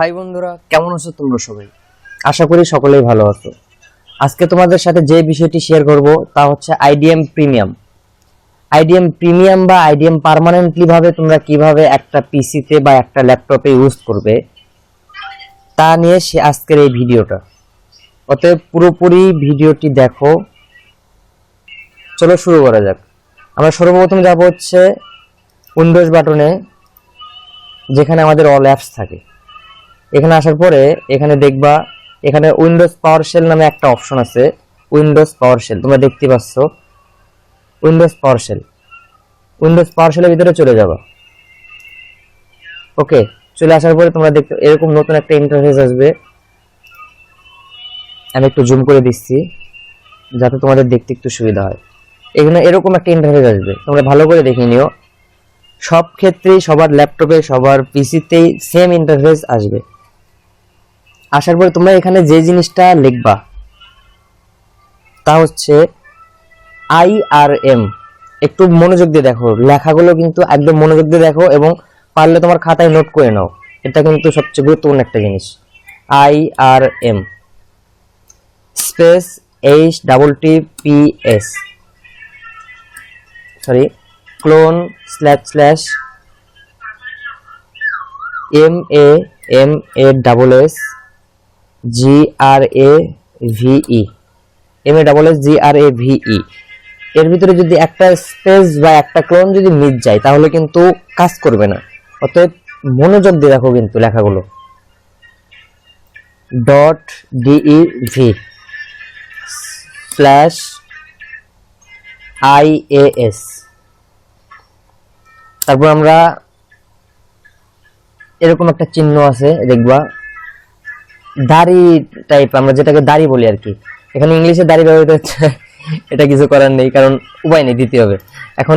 High বন্ধুরা, কেমন আছো তোমরা সবাই? আশা করি সকলেই ভালো আছো। আজকে তোমাদের সাথে যে বিষয়টি শেয়ার করব তা হচ্ছে আইডিএম প্রিমিয়াম। আইডিএম প্রিমিয়াম বা আইডিএম পার্মানেন্টলি ভাবে তোমরা কিভাবে একটা পিসিতে বা একটা ল্যাপটপে ইউজ করবে তা নিয়ে আজকের এই ভিডিওটা। অতএব পুরোপুরি ভিডিওটি দেখো। চলো শুরু করা যাক। আমরা সর্বপ্রথম যাব হচ্ছে উইন্ডোজ বাটনে, যেখানে আমাদের অল অ্যাপস থাকে। এখানে আসার পরে এখানে দেখবা এখানে উইন্ডোজ পাওয়ার শেল নামে একটা অপশন আছে। উইন্ডোজ পাওয়ার শেল তোমরা দেখতে পাচ্ছ। উইন্ডোজ পাওয়ার শেলের ভিতরে চলে যাবা। ওকে, চলে আসার পরে তোমরা দেখতে এরকম নতুন একটা ইন্টারফেস আসবে। আমি একটু জুম করে দিচ্ছি যাতে তোমাদের দেখতে একটু সুবিধা হয়। এখানে এরকম একটা ইন্টারফেস আসবে, তোমরা ভালো করে দেখে নিও। সব ক্ষেত্রেই সবার ল্যাপটপে সবার পিসিতেই সেম ইন্টারফেস আসবে। আসার পরে তোমরা এখানে যে জিনিসটা লিখবা তা হচ্ছে IRM। একটু মনোযোগ দিয়ে দেখো, লেখাগুলো কিন্তু একদম মনোযোগ দিয়ে দেখো এবং পারলে তোমার খাতায় নোট করে নাও। এটা কিন্তু সবচেয়ে গুরুত্বপূর্ণ একটা জিনিস। IRM space HTTPS sorry clone // MAMASS GRAVE এর ভিতরে যদি একটা স্পেস বা একটা ক্লোন যদি মিস যায় তাহলে কিন্তু কাজ করবে না। অতএব মনোযোগ দিয়ে দেখো কিন্তু লেখাগুলো। .dev/IAS। তারপর আমরা এরকম একটা চিহ্ন আছে দেখবা, দাড়ি টাইপ, আমরা যেটাকে দাড়ি বলি আর কি। এখানে ইংলিশে দাড়ি ব্যবহৃত হচ্ছে, এটা কিছু করার নেই, কারণ উপায় নেই, দিতে হবে। এখন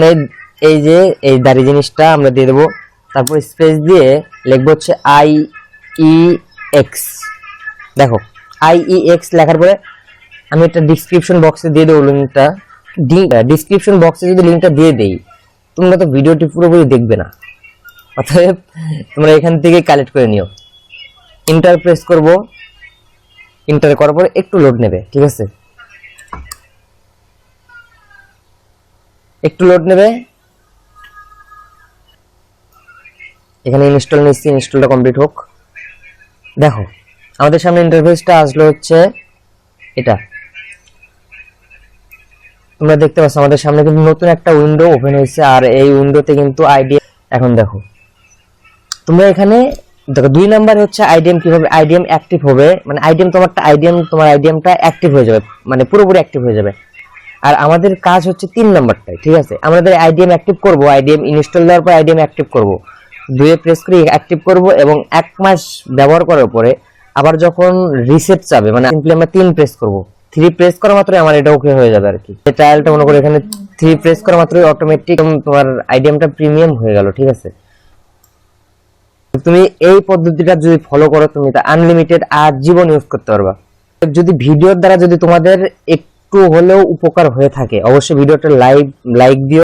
এই যে এই দাড়ি জিনিসটা আমরা দিয়ে দেবো। তারপর স্পেস দিয়ে লিখবো হচ্ছে IEX। দেখো IEX লেখার পরে আমি একটা ডিসক্রিপশন বক্সে দিয়ে দেবো লিঙ্কটা। ডিসক্রিপশন বক্সে যদি লিঙ্কটা দিয়ে দেই, তোমরা তো ভিডিওটি পুরোপুরি দেখবে না। অতএব তোমরা এখান থেকে কালেক্ট করে নিও। ইন্টার প্রেস করব। ইন্টার করার পরে একটু লোড নেবে, ঠিক আছে? একটু লোড নেবে। এখানে ইনস্টল নিচ্ছি, ইনস্টলটা কমপ্লিট হোক। দেখো আমাদের সামনে ইন্টারফেসটা আসলো হচ্ছে এটা। তোমরা দেখতে পাচ্ছ আমাদের সামনে কিন্তু নতুন একটা উইন্ডো ওপেন হয়েছে, আর এই উইন্ডোতে কিন্তু আইডিএম। এখন দেখো তোমরা এখানে দেখো 2 নাম্বার হচ্ছে আইডিএম কিভাবে আইডিএম অ্যাক্টিভ হবে, মানে আইডিএম তোমার আইডিএমটা অ্যাক্টিভ হয়ে যাবে, মানে পুরোপুরি অ্যাক্টিভ হয়ে যাবে। আর আমাদের কাজ হচ্ছে 3 নাম্বারটাই, ঠিক আছে? আমাদের আইডিএম অ্যাক্টিভ করব, আইডিএম ইনস্টল দেওয়ার পর আইডিএম অ্যাক্টিভ করব, 2 প্রেস করে অ্যাক্টিভ করব এবং 1 মাস ব্যবহার করার পরে আবার যখন রিসেট চাবে, মানে সিম্পলি আমরা 3 প্রেস করব। 3 প্রেস করা মাত্রই আমার এটা ওকে হয়ে যাবে আর কি। এই ট্রায়ালটা মনে করে এখানে 3 প্রেস করা মাত্রই অটোমেটিক তোমার আইডিএমটা প্রিমিয়াম হয়ে গেল, ঠিক আছে? তুমি এই পদ্ধতিটা যদি ফলো করো, তুমি তা আনলিমিটেড আজীবন ইউজ করতে পারবা। যদি ভিডিওর দ্বারা যদি তোমাদের একটু হলেও উপকার হয়ে থাকে, অবশ্যই ভিডিওটা লাইক দিও।